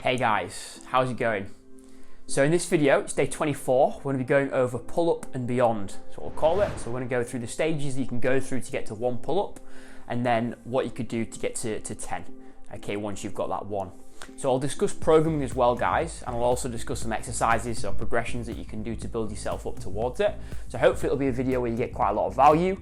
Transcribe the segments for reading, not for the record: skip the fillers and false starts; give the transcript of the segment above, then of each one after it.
Hey guys, how's it going? So in this video, it's day 24, we're going to be going over pull-up and beyond, that's what we'll call it. So we're going to go through the stages that you can go through to get to one pull-up, and then what you could do to get to 10, okay, once you've got that one. So I'll discuss programming as well, guys, and I'll also discuss some exercises or progressions that you can do to build yourself up towards it. So hopefully it'll be a video where you get quite a lot of value.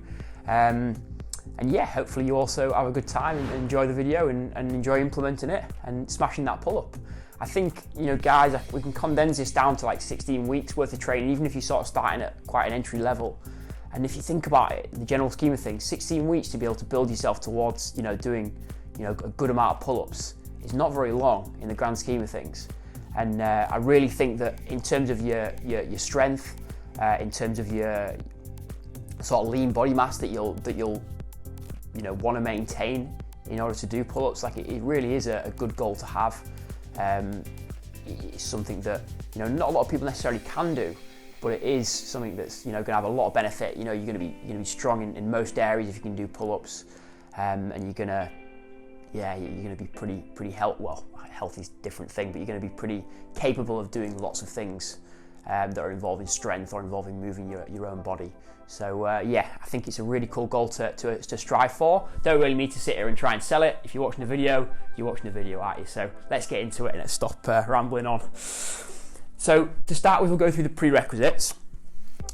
And yeah, hopefully you also have a good time and enjoy the video and enjoy implementing it and smashing that pull-up. I think, you know, guys, we can condense this down to like 16 weeks worth of training, even if you're sort of starting at quite an entry level. And if you think about it, in the general scheme of things, 16 weeks to be able to build yourself towards, you know, doing, you know, a good amount of pull-ups is not very long in the grand scheme of things. And I really think that in terms of your strength, in terms of your sort of lean body mass that you'll you know, want to maintain in order to do pull-ups, like it really is a good goal to have. It's something that, you know, not a lot of people necessarily can do, but it is something that's, you know, going to have a lot of benefit. You know, you're going to be strong in most areas if you can do pull-ups, and you're going to be pretty healthy is a different thing, but you're going to be pretty capable of doing lots of things that are involving strength or involving moving your own body. So yeah, I think it's a really cool goal to strive for. Don't really need to sit here and try and sell it. If you're watching the video, you're watching the video, aren't you? So let's get into it and let's stop rambling on. So to start with, we'll go through the prerequisites.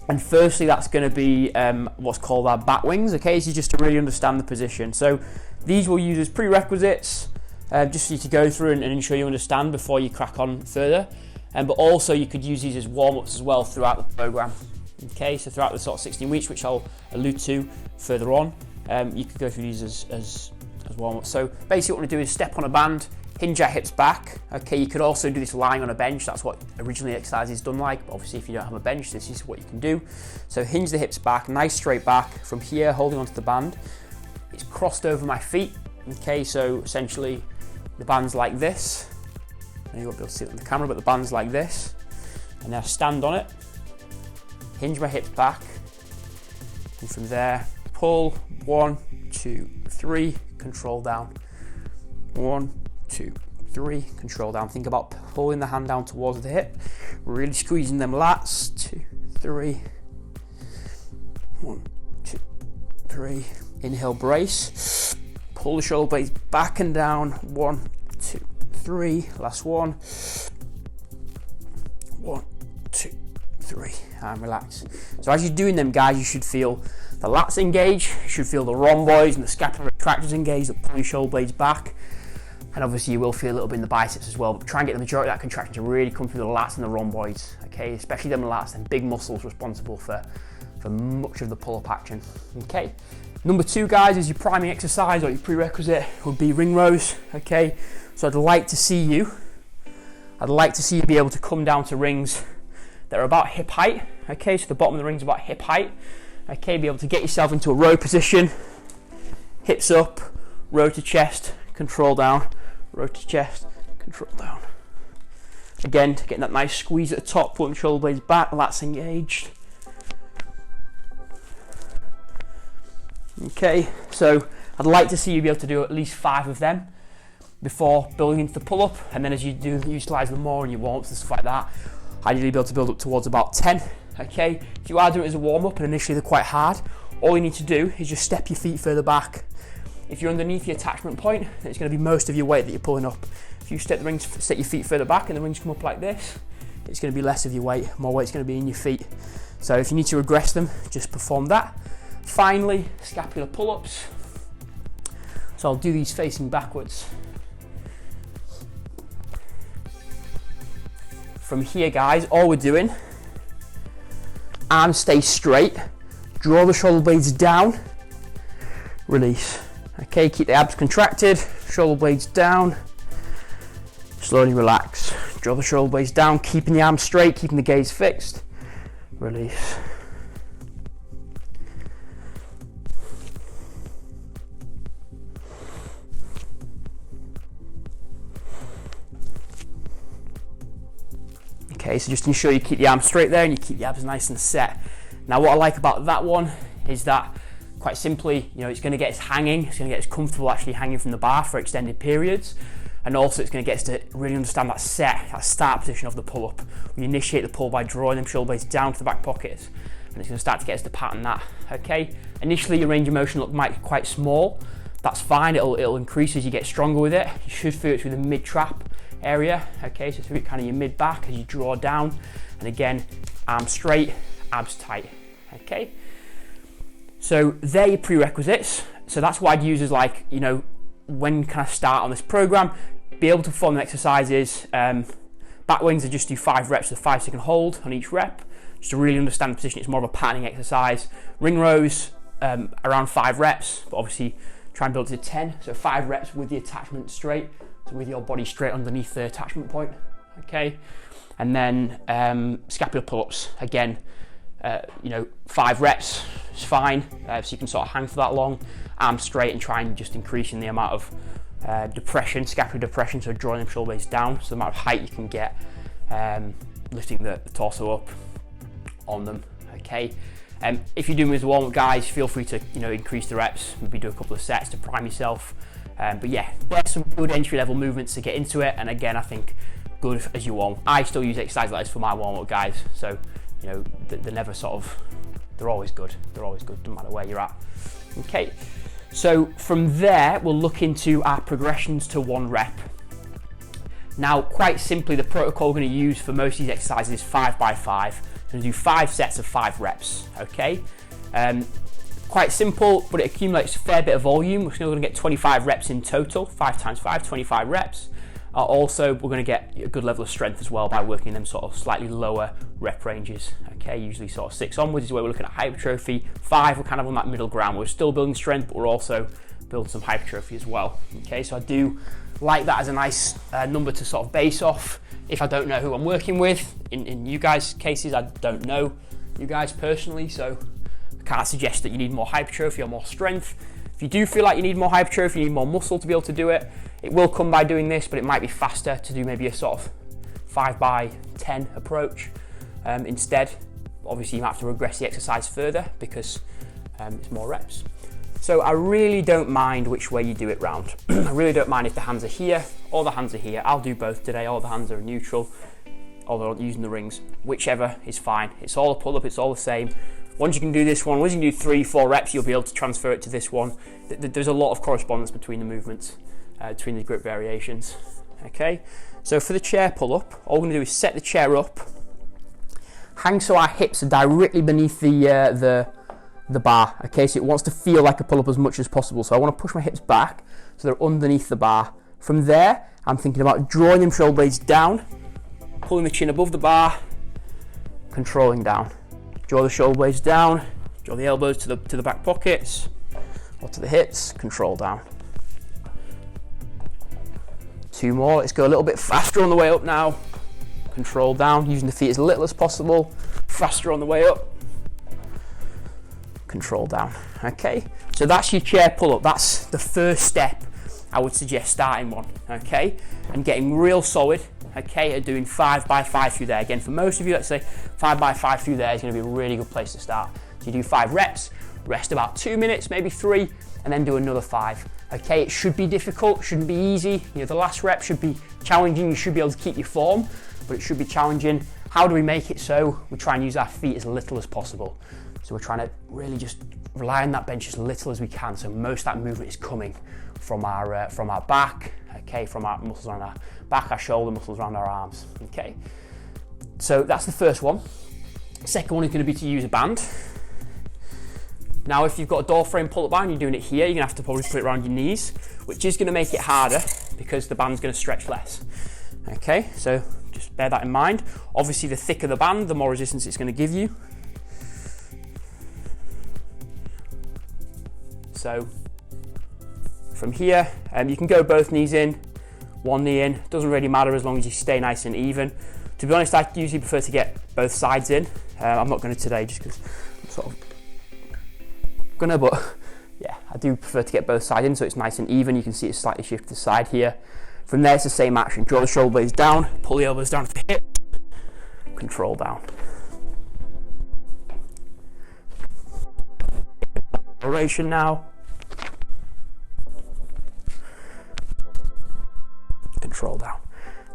And firstly, that's going to be what's called our back wings. Okay, this is just to really understand the position. So these we'll use as prerequisites, just for you to go through and ensure you understand before you crack on further. But also you could use these as warm-ups as well throughout the program. Okay, so throughout the sort of 16 weeks, which I'll allude to further on, you could go through these as warm-ups. So basically what we do is step on a band, hinge our hips back. Okay, you could also do this lying on a bench. That's what originally the exercise is done like, but obviously if you don't have a bench, this is what you can do. So hinge the hips back, nice straight back. From here, holding onto the band, it's crossed over my feet. Okay, so essentially the band's like this. You won't be able to see it on the camera, but the band's like this. And now stand on it, hinge my hips back, and from there, pull, 1, 2, 3, control down. 1, 2, 3, control down. Think about pulling the hand down towards the hip, really squeezing them lats. 2, 3, 1, 2, 3. Inhale, brace. Pull the shoulder blades back and down. 1, 2, 3. Last one. 1, 2, 3. And relax. So as you're doing them, guys, you should feel the lats engage. You should feel the rhomboids and the scapular retractors engage that pull your shoulder blades back. And obviously you will feel a little bit in the biceps as well, but try and get the majority of that contraction to really come through the lats and the rhomboids, okay? Especially them lats and big muscles responsible for much of the pull-up action, okay? Number 2, guys, is your priming exercise or your prerequisite would be ring rows, okay? So I'd like to see you be able to come down to rings that are about hip height, okay? So the bottom of the ring's about hip height, okay? Be able to get yourself into a row position, hips up, row to chest, control down, row to chest, control down. Again, getting that nice squeeze at the top, pulling the shoulder blades back, lats engaged. Okay, so I'd like to see you be able to do at least 5 of them before building into the pull-up, and then as you do utilize them more in your warm-ups and stuff like that, ideally be able to build up towards about 10. Okay, if you are doing it as a warm-up and initially they're quite hard, all you need to do is just step your feet further back. If you're underneath the attachment point, then it's going to be most of your weight that you're pulling up. If you set your feet further back and the rings come up like this, it's going to be less of your weight, more weight's going to be in your feet. So if you need to regress them, just perform that. Finally, scapular pull-ups. So I'll do these facing backwards. From here, guys, all we're doing, arms stay straight, draw the shoulder blades down, release. Okay, keep the abs contracted, shoulder blades down, slowly relax. Draw the shoulder blades down, keeping the arms straight, keeping the gaze fixed, release. Okay, so just ensure you keep the arms straight there and you keep the abs nice and set. Now what I like about that one is that quite simply, you know, it's going to get us hanging, it's going to get us comfortable actually hanging from the bar for extended periods. And also it's going to get us to really understand that start position of the pull-up. We initiate the pull by drawing them shoulder blades down to the back pockets, and it's going to start to get us to pattern that, okay? Initially your range of motion might be quite small. That's fine, it'll increase as you get stronger with it. You should feel it through the mid-trap area, okay? So through kind of your mid-back as you draw down. And again, arms straight, abs tight, okay? So they're your prerequisites. So that's what I'd use as like, you know, when can I start on this program? Be able to perform the exercises. Back wings, I just do 5 reps with a 5-second hold on each rep, just to really understand the position. It's more of a patterning exercise. Ring rows, around 5 reps, but obviously try and build to 10. So 5 reps with the attachment straight, so with your body straight underneath the attachment point, okay? And then scapular pull-ups, again, you know, 5 reps is fine, so you can sort of hang for that long, arms straight, and try and just increasing the amount of depression, scapular depression, so drawing them shoulder blades down, so the amount of height you can get lifting the torso up on them, okay? If you're doing with warm-up, guys, feel free to, you know, increase the reps, maybe do a couple of sets to prime yourself, but yeah, there's some good entry-level movements to get into it, and again, I think good as you want. I still use exercises like this for my warm-up, guys, so you know, they're never sort of, they're always good, no matter where you're at. Okay, so from there, we'll look into our progressions to 1 rep. Now, quite simply, the protocol we're going to use for most of these exercises is 5 by 5. We're going to do 5 sets of 5 reps, okay? Quite simple, but it accumulates a fair bit of volume. We're still going to get 25 reps in total, 5 times 5, 25 reps. Also, we're going to get a good level of strength as well by working them sort of slightly lower rep ranges, okay? Usually sort of 6 onwards is where we're looking at hypertrophy. 5, we're kind of on that middle ground. We're still building strength, but we're also building some hypertrophy as well, okay? So I do like that as a nice number to sort of base off. If I don't know who I'm working with, in you guys' cases, I don't know you guys personally, so I can't suggest that you need more hypertrophy or more strength. If you do feel like you need more hypertrophy, you need more muscle to be able to do it, it will come by doing this, but it might be faster to do maybe a sort of 5 by 10 approach instead. Obviously, you might have to regress the exercise further because it's more reps. So I really don't mind which way you do it round. I really don't mind if the hands are here or the hands are here. I'll do both today, or the hands are neutral, or they're using the rings. Whichever is fine. It's all a pull-up, it's all the same. Once you can do this one, once you can do 3-4 reps, you'll be able to transfer it to this one. There's a lot of correspondence between the movements, between the grip variations. Okay, so for the chair pull-up, all we're going to do is set the chair up, hang so our hips are directly beneath the bar. Okay, so it wants to feel like a pull-up as much as possible. So I want to push my hips back so they're underneath the bar. From there, I'm thinking about drawing them shoulder blades down, pulling the chin above the bar, controlling down. Draw the shoulder blades down, draw the elbows to the back pockets or to the hips, control down. 2 more, let's go a little bit faster on the way up now. Control down, using the feet as little as possible, faster on the way up. Control down, okay? So that's your chair pull-up, that's the first step I would suggest starting one, okay? And getting real solid, okay, at doing 5 by 5 through there. Again, for most of you, let's say 5 by 5 through there is going to be a really good place to start. So you do 5 reps, rest about 2 minutes, maybe 3, and then do another 5. Okay, it should be difficult, shouldn't be easy. You know, the last rep should be challenging. You should be able to keep your form, but it should be challenging. How do we make it so? We try and use our feet as little as possible. So we're trying to really just rely on that bench as little as we can. So most of that movement is coming from our back, okay, from our muscles around our back, our shoulder muscles around our arms, okay. So that's the first one. Second one is going to be to use a band. Now, if you've got a door frame pull-up bar and you're doing it here, you're going to have to probably put it around your knees, which is going to make it harder because the band's going to stretch less. Okay, so just bear that in mind. Obviously, the thicker the band, the more resistance it's going to give you. So from here, you can go both knees in, one knee in. Doesn't really matter as long as you stay nice and even. To be honest, I usually prefer to get both sides in. I'm not going to today just because I'm sort of gonna, but yeah, I do prefer to get both sides in so it's nice and even. You can see it slightly shift to the side here. From there, it's the same action. Draw the shoulder blades down, pull the elbows down to the hip, control down. Acceleration now. control down.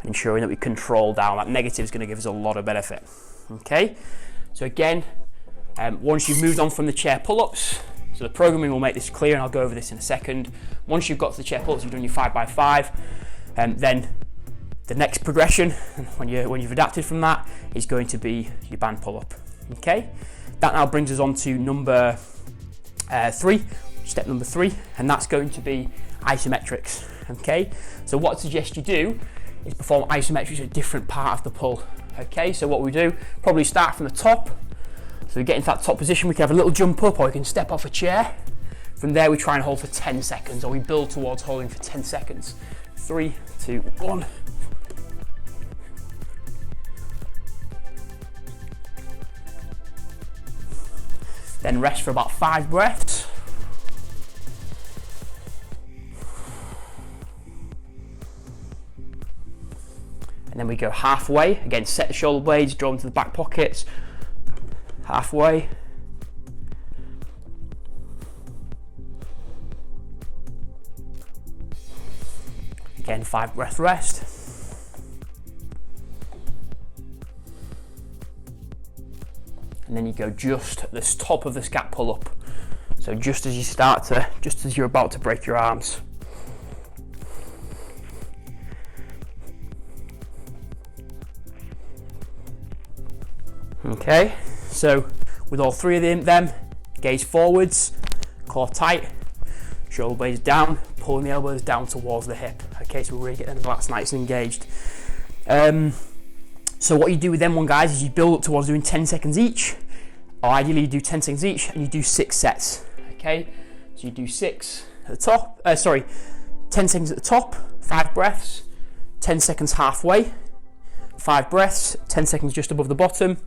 And ensuring that we control down, that negative is going to give us a lot of benefit. Okay, so again, once you've moved on from the chair pull-ups, so the programming will make this clear, and I'll go over this in a second. Once you've got to the chair pull-ups, you've done your 5x5, then the next progression, when you've adapted from that, is going to be your band pull-up. Okay, that now brings us on to number 3, step number 3, and that's going to be isometrics. Okay, so what I suggest you do is perform isometrics at a different part of the pull. Okay, so what we do, probably start from the top. So we get into that top position, we can have a little jump up, or we can step off a chair. From there we try and hold for 10 seconds, or we build towards holding for 10 seconds. 3, 2, 1. Then rest for about 5 breaths. And then we go halfway. Again, set the shoulder blades, draw them to the back pockets. Halfway. Again, 5 breath rest. And then you go just at the top of the scat pull up. So just as you're about to break your arms. Okay, so with all 3 of them, gaze forwards, core tight, shoulder blades down, pulling the elbows down towards the hip. Okay, so we're really getting the lats nice and engaged. So what you do with them guys, is you build up towards doing 10 seconds each, or ideally you do 10 seconds each, and you do 6 sets. Okay, so you do 6 at the top, 10 seconds at the top, 5 breaths, 10 seconds halfway, 5 breaths, 10 seconds just above the bottom,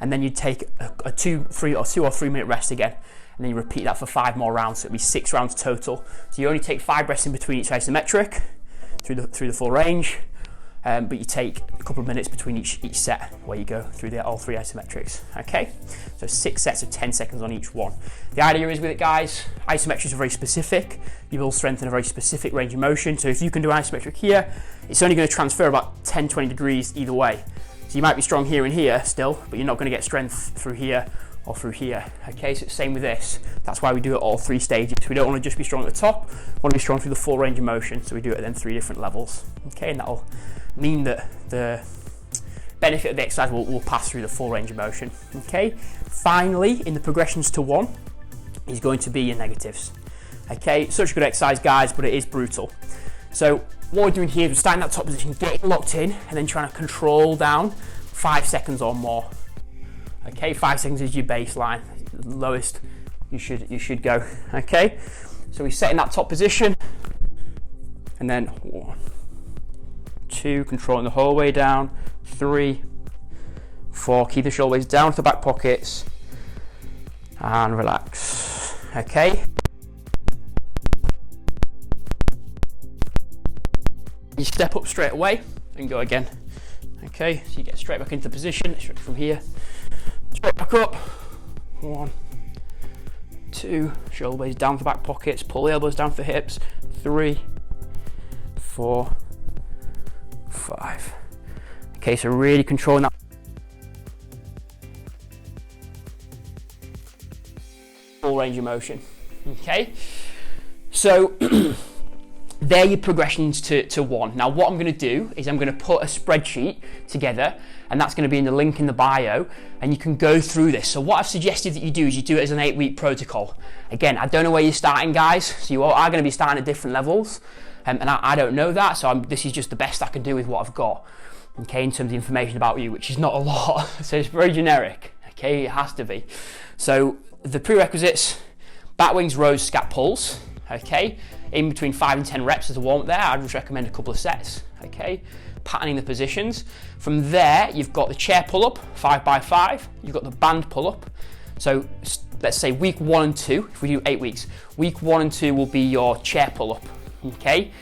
and then you take a 2 or 3 minute rest again, and then you repeat that for 5 more rounds, so it'll be 6 rounds total. So you only take 5 breaths in between each isometric through the full range, but you take a couple of minutes between each set where you go through all 3 isometrics. Okay, so 6 sets of 10 seconds on each one. The idea is with it, guys, isometrics are very specific. You build strength in a very specific range of motion, so if you can do isometric here, it's only going to transfer about 10-20 degrees either way. So you might be strong here and here still, but you're not going to get strength through here or through here. Okay, so it's the same with this. That's why we do it all 3 stages. We don't want to just be strong at the top, we want to be strong through the full range of motion, so we do it at then 3 different levels. Okay, and that'll mean that the benefit of the exercise will pass through the full range of motion. Okay, finally, in the progressions to 1 is going to be your negatives. Okay, such a good exercise, guys, but it is brutal. So what we're doing here is we're starting that top position, getting locked in, and then trying to control down 5 seconds or more. Okay, 5 seconds is your baseline, the lowest you should go. Okay, so we set in that top position, and then 1, 2, controlling the whole way down, 3, 4, keep the shoulder blades down to the back pockets, and relax. Okay. You step up straight away and go again. Okay, so you get straight back into position, straight from here, straight back up. 1, 2, shoulder blades down to back pockets, pull the elbows down for hips. 3, 4, 5. Okay, so really controlling that full range of motion. Okay, so they're your progressions to 1. Now what I'm going to do is I'm going to put a spreadsheet together, and that's going to be in the link in the bio, and you can go through this. So what I've suggested that you do is you do it as an 8-week protocol. Again, I don't know where you're starting, guys, so you are going to be starting at different levels, and I don't know that, so this is just the best I can do with what I've got, okay, in terms of information about you, which is not a lot, so it's very generic, okay, it has to be. So the prerequisites: bat wings, rows, scat pulls, okay, in between 5 and 10 reps as a warm up there. I'd just recommend a couple of sets, okay, patterning the positions. From there, you've got the chair pull up, 5x5, you've got the band pull up. So let's say week 1 and 2, if we do 8 weeks, week 1 and 2 will be your chair pull up, okay,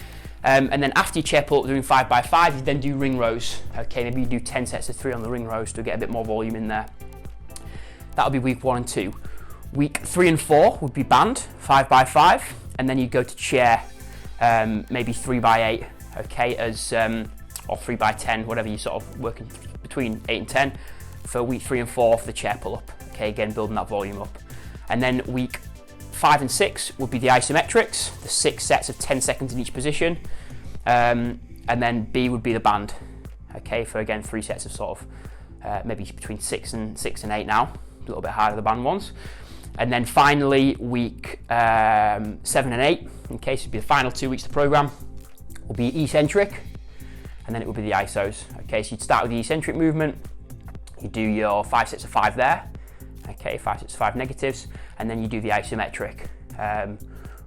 and then after your chair pull up doing 5x5, you then do ring rows, okay, maybe you do 10 sets of 3 on the ring rows to get a bit more volume in there. That'll be week 1 and 2. Week 3 and 4 would be band, 5x5, and then you go to chair, maybe 3x8, okay, as or 3 by 10, whatever you sort of working between 8 and 10 for week 3 and 4 for the chair pull-up. Okay, again, building that volume up. And then week 5 and 6 would be the isometrics, the 6 sets of 10 seconds in each position. And then B would be the band. Okay, for again 3 sets of sort of maybe between 6 and 8 now, a little bit harder the band ones. And then finally week 7 and 8, okay, so it'd be the final 2 weeks of the program, will be eccentric, and then it will be the isos. Okay, so you'd start with the eccentric movement, you do your 5 sets of 5 there, okay, 5 sets of 5 negatives, and then you do the isometric,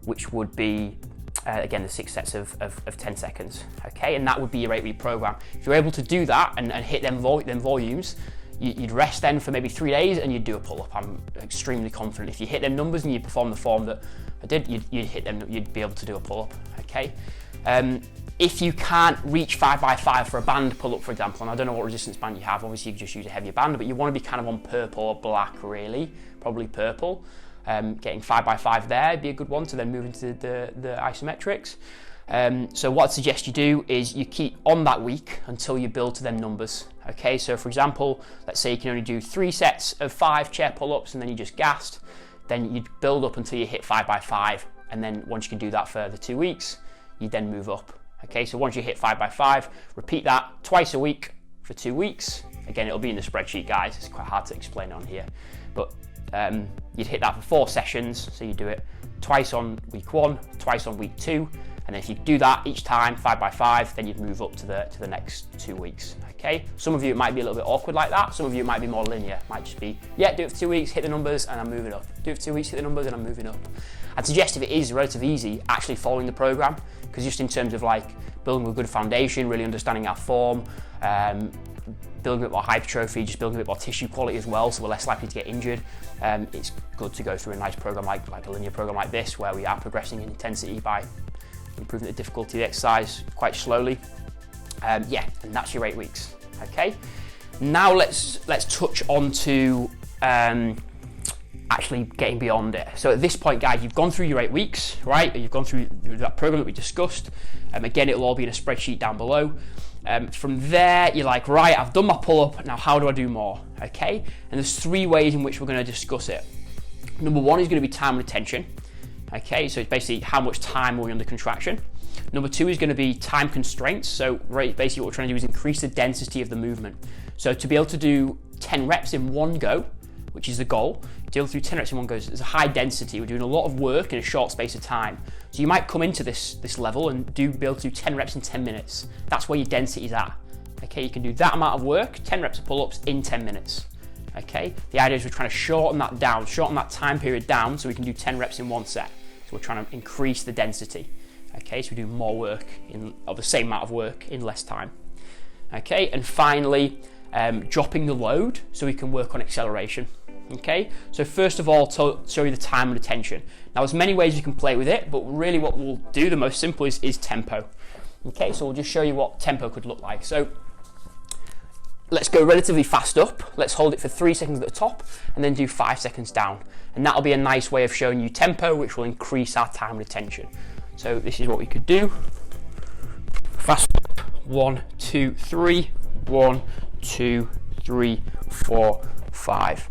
which would be again the 6 sets of 10 seconds, okay, and that would be your 8-week program. If you're able to do that and hit them volumes, you'd rest then for maybe 3 days and you'd do a pull-up. I'm extremely confident if you hit them numbers and you perform the form that I did, you'd hit them, you'd be able to do a pull-up, okay. If you can't reach 5 by 5 for a band pull-up, for example, and I don't know what resistance band you have, obviously you can just use a heavier band, but you want to be kind of on purple or black really, probably purple. Getting 5 by 5 there would be a good one to then move into the isometrics. So what I'd suggest you do is you keep on that week until you build to them numbers. Okay, so for example, let's say you can only do 3 sets of 5 chair pull-ups and then you just gassed, then you'd build up until you hit 5 by 5, and then once you can do that for the 2 weeks, you then move up. Okay, so once you hit 5 by 5, repeat that twice a week for 2 weeks. Again, it'll be in the spreadsheet, guys. It's quite hard to explain on here, but you'd hit that for 4 sessions. So you do it twice on week 1, twice on week 2, and then if you do that each time 5 by 5, then you'd move up to the next 2 weeks. Okay, some of you it might be a little bit awkward like that. Some of you it might be more linear. It might just be, yeah, do it for 2 weeks, hit the numbers, and I'm moving up. Do it for 2 weeks, hit the numbers, and I'm moving up. I'd suggest if it is relatively easy, actually following the program, because just in terms of like building a good foundation, really understanding our form, building a bit more hypertrophy, just building a bit more tissue quality as well, so we're less likely to get injured. It's good to go through a nice program like a linear program like this, where we are progressing in intensity by improving the difficulty of the exercise quite slowly. Yeah, and that's your 8 weeks. Okay, now let's touch on to actually getting beyond it. So at this point, guys, you've gone through your 8 weeks, right? You've gone through that program that we discussed. Again, it'll all be in a spreadsheet down below. From there, you're like, right, I've done my pull-up, now how do I do more? Okay, and there's 3 ways in which we're going to discuss it. Number 1 is going to be time retention. Okay, so it's basically how much time are we under contraction. Number 2 is going to be time constraints. So basically what we're trying to do is increase the density of the movement. So to be able to do 10 reps in one go, which is the goal, to be able to do 10 reps in one go, there's a high density. We're doing a lot of work in a short space of time. So you might come into this level and be able to do 10 reps in 10 minutes. That's where your density is at. Okay, you can do that amount of work, 10 reps of pull-ups in 10 minutes. Okay, the idea is we're trying to shorten that down, shorten that time period down so we can do 10 reps in one set. So we're trying to increase the density. Okay, so we do more work or the same amount of work in less time. Okay, and finally, dropping the load so we can work on acceleration. Okay, so first of all, to show you the time and attention. Now there's many ways you can play with it, but really what we'll do, the most simple is tempo. Okay, so we'll just show you what tempo could look like. So let's go relatively fast up. Let's hold it for 3 seconds at the top and then do 5 seconds down. And that'll be a nice way of showing you tempo, which will increase our time retention. So this is what we could do. Fast up, 1, 2, 3, 1, 2, 3, 4, 5.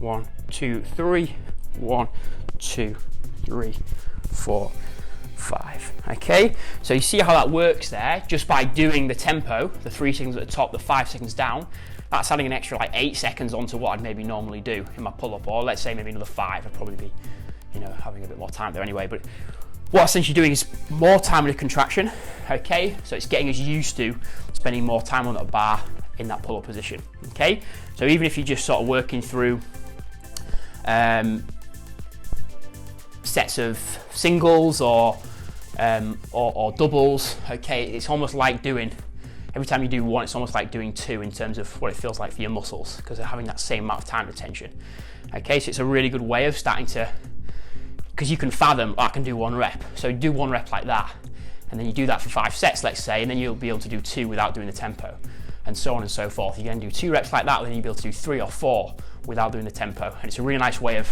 1, 2, 3, 1, 2, 3, 4, 5. Okay, so you see how that works there, just by doing the tempo, the 3 seconds at the top, the 5 seconds down. That's adding an extra like 8 seconds onto what I'd maybe normally do in my pull-up, or let's say maybe another 5. I'd probably be, having a bit more time there anyway. But what essentially doing is more time with a contraction. Okay, so it's getting us used to spending more time on that bar in that pull-up position. Okay, so even if you're just sort of working through sets of singles or doubles, okay, it's almost like doing, every time you do one, it's almost like doing 2 in terms of what it feels like for your muscles, because they're having that same amount of time retention. Okay, so it's a really good way of starting to, because you can fathom, I can do 1 rep, so do 1 rep like that, and then you do that for 5 sets, let's say, and then you'll be able to do 2 without doing the tempo. and so on and so forth. You can do 2 reps like that, then you'll be able to do 3 or 4 without doing the tempo. And it's a really nice way of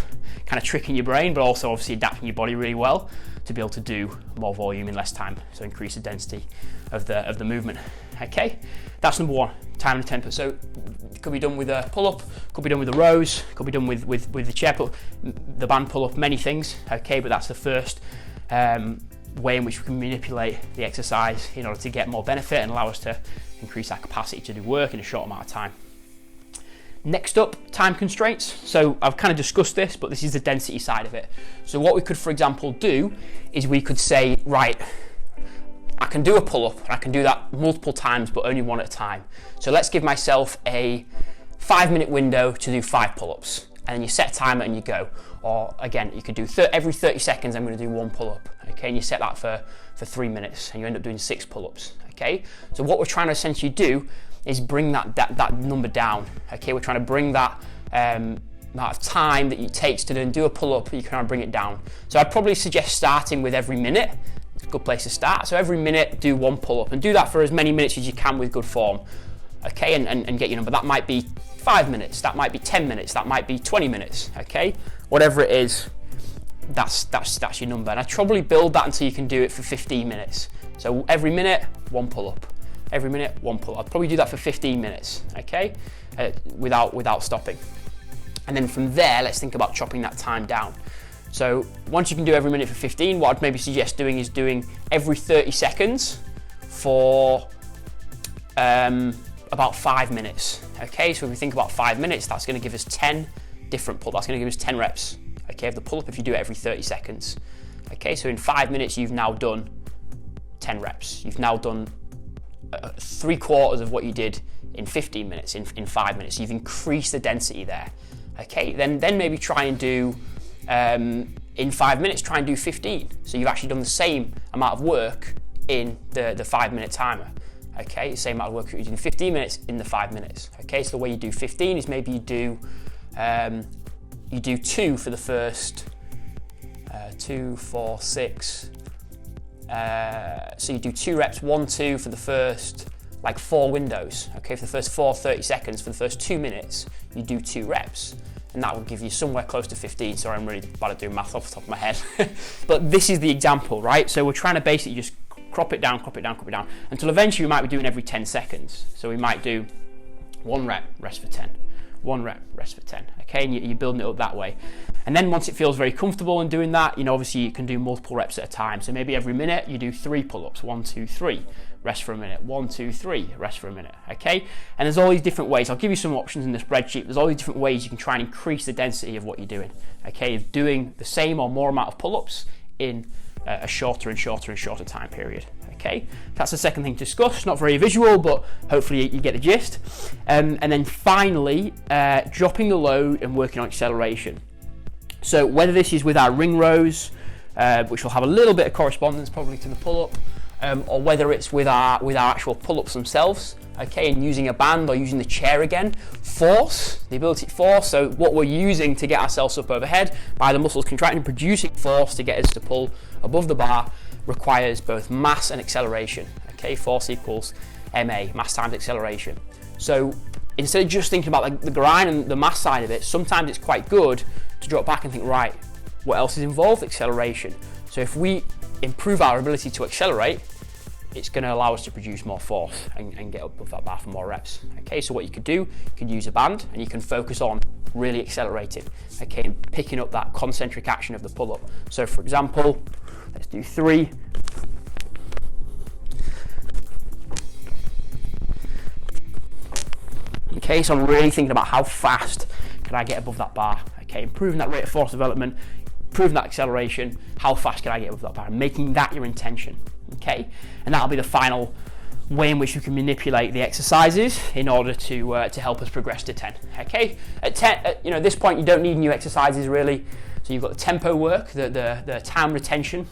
kind of tricking your brain, but also obviously adapting your body really well to be able to do more volume in less time, so increase the density of the movement. Okay, that's number 1, time and tempo. So it could be done with a pull-up, could be done with the rows, could be done with the chair pull, the band pull-up, many things. Okay, but that's the first way in which we can manipulate the exercise in order to get more benefit and allow us to increase our capacity to do work in a short amount of time. Next up, time constraints. So I've kind of discussed this, but this is the density side of it. So what we could, for example, do is we could say, right, I can do a pull-up and I can do that multiple times, but only one at a time. So let's give myself a 5-minute window to do 5 pull-ups, and then you set a timer and you go. Or again, you could do every 30 seconds I'm going to do 1 pull-up. Okay, and you set that for 3 minutes, and you end up doing 6 pull-ups. Okay, so what we're trying to essentially do is bring that number down. Okay, we're trying to bring that amount of time that it takes to then do a pull-up, you can bring it down. So I'd probably suggest starting with every minute. It's a good place to start. So every minute do 1 pull-up, and do that for as many minutes as you can with good form. Okay, and get your number. That might be 5 minutes, that might be 10 minutes, that might be 20 minutes. Okay, whatever it is, that's your number. And I'd probably build that until you can do it for 15 minutes. So every minute, 1 pull-up. Every minute, 1 pull-up. I'd probably do that for 15 minutes, okay, without stopping. And then from there, let's think about chopping that time down. So once you can do every minute for 15, what I'd maybe suggest doing is doing every 30 seconds for about 5 minutes. Okay, so if we think about 5 minutes, that's going to give us 10 different pull-ups. That's going to give us 10 reps, okay, of the pull-up if you do it every 30 seconds. Okay, so in 5 minutes, you've now done 10 reps. You've now done 3/4 of what you did in 15 minutes, in 5 minutes. You've increased the density there. Okay, then maybe try and do, in 5 minutes, try and do 15. So you've actually done the same amount of work in the 5-minute timer. Okay, the same amount of work you did in 15 minutes in the 5 minutes. Okay, so the way you do 15 is maybe you do 2 for the first 2, 4, 6. So you do 2 reps, 1, 2 for the first 4 windows. Okay, for the first 30 seconds, for the first 2 minutes, you do 2 reps. And that will give you somewhere close to 15. Sorry, I'm really bad at doing math off the top of my head. But this is the example, right? So we're trying to basically just crop it down, until eventually we might be doing every 10 seconds. So we might do 1 rep, rest for 10. 1 rep, rest for 10. Okay, and you're building it up that way. And then once it feels very comfortable in doing that, obviously you can do multiple reps at a time. So maybe every minute you do 3 pull-ups, 1, 2, 3, rest for a minute, 1, 2, 3, rest for a minute. Okay, and there's all these different ways. I'll give you some options in the spreadsheet. There's all these different ways you can try and increase the density of what you're doing. Okay, of doing the same or more amount of pull-ups in a shorter and shorter time period. Okay, that's the second thing to discuss. Not very visual, but hopefully you get the gist. And then finally, dropping the load and working on acceleration. So whether this is with our ring rows, which will have a little bit of correspondence probably to the pull-up, or whether it's with our actual pull-ups themselves, okay, and using a band or using the chair again, force, the ability to force, so what we're using to get ourselves up overhead by the muscles contracting, producing force to get us to pull above the bar, requires both mass and acceleration. Okay, force equals MA, mass times acceleration. So instead of just thinking about the grind and the mass side of it, sometimes it's quite good to drop back and think, right, what else is involved? Acceleration. So if we improve our ability to accelerate, it's going to allow us to produce more force and get above that bar for more reps. Okay, so what you could do, you could use a band and you can focus on really accelerating, okay, and picking up that concentric action of the pull-up. So for example, let's do 3. Okay, so I'm really thinking about how fast can I get above that bar. Okay, improving that rate of force development, improving that acceleration, how fast can I get above that bar, and making that your intention. Okay, and that'll be the final way in which you can manipulate the exercises in order to help us progress to 10. Okay, at 10, at this point you don't need new exercises really. So you've got the tempo work, the time retention,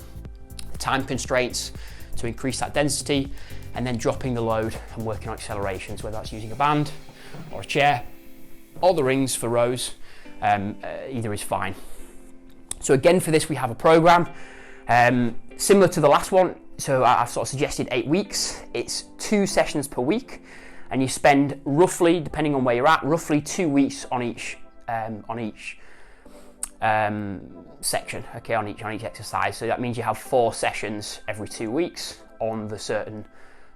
the time constraints to increase that density, and then dropping the load and working on accelerations, whether that's using a band or a chair or the rings for rows. Either is fine. So again, for this we have a program similar to the last one. So I've sort of suggested 8 weeks. It's 2 sessions per week. and you spend roughly, depending on where you're at, roughly 2 weeks on each section, okay, on each exercise. So that means you have 4 sessions every 2 weeks on the certain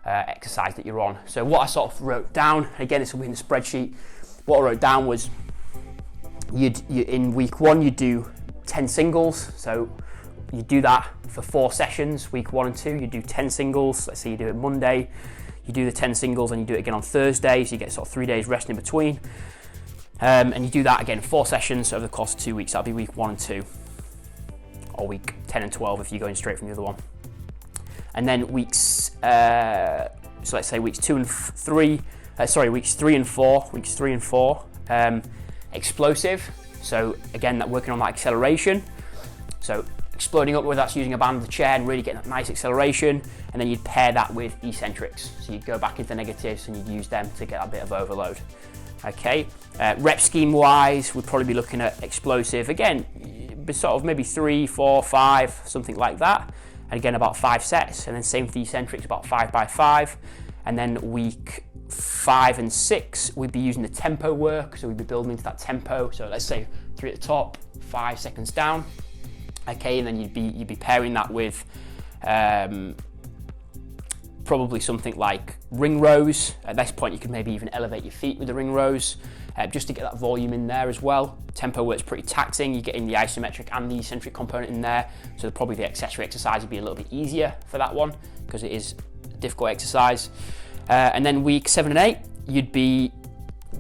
exercise that you're on. So what I sort of wrote down, again, this will be in the spreadsheet. What I wrote down was in week 1 you do 10 singles. So you do that for 4 sessions, week 1 and 2. You do 10 singles. Let's say you do it Monday, you do the 10 singles, and you do it again on Thursday. So you get sort of 3 days rest in between. And you do that again 4 sessions over the course of 2 weeks. That'll be week 1 and 2, or week 10 and 12 if you're going straight from the other one. And then weeks, so let's say weeks 2 and 3. Weeks 3 and 4. Weeks 3 and 4. Explosive. So again, that working on that acceleration. So exploding up, whether that's using a band of the chair and really getting that nice acceleration, and then you'd pair that with eccentrics. So you'd go back into negatives and you'd use them to get a bit of overload. Okay, rep scheme wise, we'd probably be looking at explosive again, sort of maybe 3, 4, 5, something like that. And again, about 5 sets, and then same for the eccentrics, about 5 by 5. And then week 5 and 6, we'd be using the tempo work, so we'd be building into that tempo. So let's say 3 at the top, 5 seconds down. Okay, and then you'd be pairing that with probably something like ring rows. At this point, you could maybe even elevate your feet with the ring rows, just to get that volume in there as well. Tempo work's pretty taxing. You're getting the isometric and the eccentric component in there, so probably the accessory exercise would be a little bit easier for that one because it is a difficult exercise. And then week 7 and 8, you'd be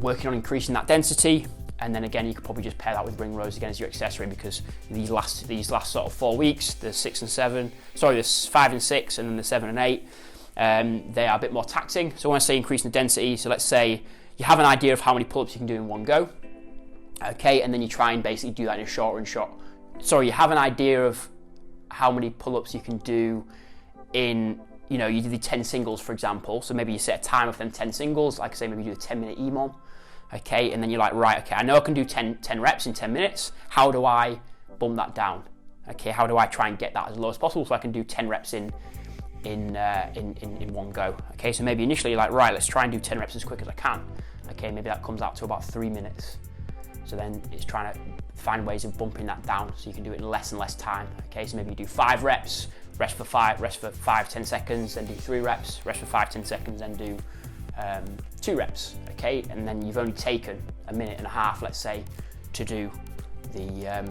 working on increasing that density. And then again, you could probably just pair that with ring rows again as your accessory, because these last sort of 4 weeks, the 5 and 6, and then the 7 and 8, they are a bit more taxing. So when I say increasing the density, so let's say you have an idea of how many pull-ups you can do in one go, okay, and then you try and basically do that in a shorter and short. Sorry, you have an idea of how many pull-ups you can do in, you know, you do the 10 singles, for example. So maybe you set a time of them 10 singles, like I say, maybe you do a 10-minute EMOM. Okay, and then you're like, right, okay, I know I can do 10 reps in 10 minutes. How do I bump that down? Okay, how do I try and get that as low as possible so I can do 10 reps in one go? Okay, so maybe initially you're like, right, let's try and do 10 reps as quick as I can. Okay, maybe that comes out to about 3 minutes. So then it's trying to find ways of bumping that down so you can do it in less and less time. Okay, so maybe you do 5 reps, rest for 5, 10 seconds, then do 3 reps, rest for 5, 10 seconds, then do 2 reps, okay, and then you've only taken a minute and a half, let's say, to do the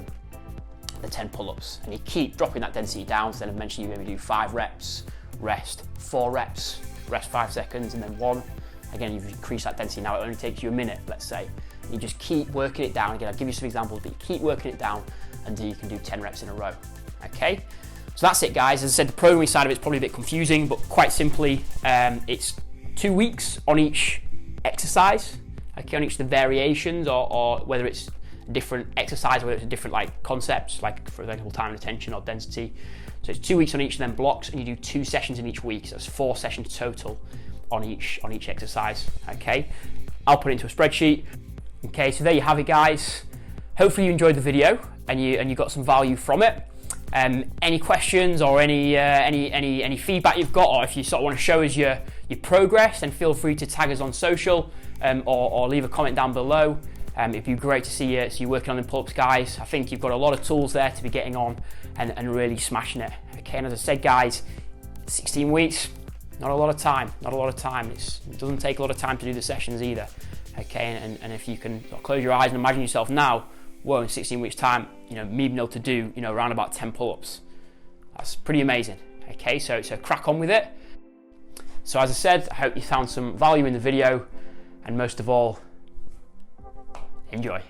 10 pull-ups, and you keep dropping that density down. So then eventually you maybe do 5 reps, rest, 4 reps, rest 5 seconds, and then 1. Again, you've increased that density. Now it only takes you a minute, let's say. You just keep working it down. Again, I'll give you some examples, but you keep working it down until you can do 10 reps in a row, okay? So that's it, guys. As I said, the programming side of it's probably a bit confusing, but quite simply, it's 2 weeks on each exercise, okay, on each of the variations, or whether it's a different exercise, whether it's a different like concepts, like for example time and attention or density. So it's 2 weeks on each of them blocks, and you do 2 sessions in each week. So that's 4 sessions total on each exercise. Okay, I'll put it into a spreadsheet. Okay, so there you have it, guys. Hopefully you enjoyed the video and you got some value from it. Any questions or any feedback you've got, or if you sort of want to show us your progress, then feel free to tag us on social, or leave a comment down below. It'd be great to see you working on the Pullups, guys. I think you've got a lot of tools there to be getting on and really smashing it. Okay, and as I said, guys, 16 weeks, not a lot of time. It doesn't take a lot of time to do the sessions either. Okay, and if you can sort of close your eyes and imagine yourself now, whoa, in 16 weeks time, you know, me being able to do, you know, around about 10 pull-ups. That's pretty amazing. Okay, so crack on with it. So as I said, I hope you found some value in the video, and most of all, enjoy.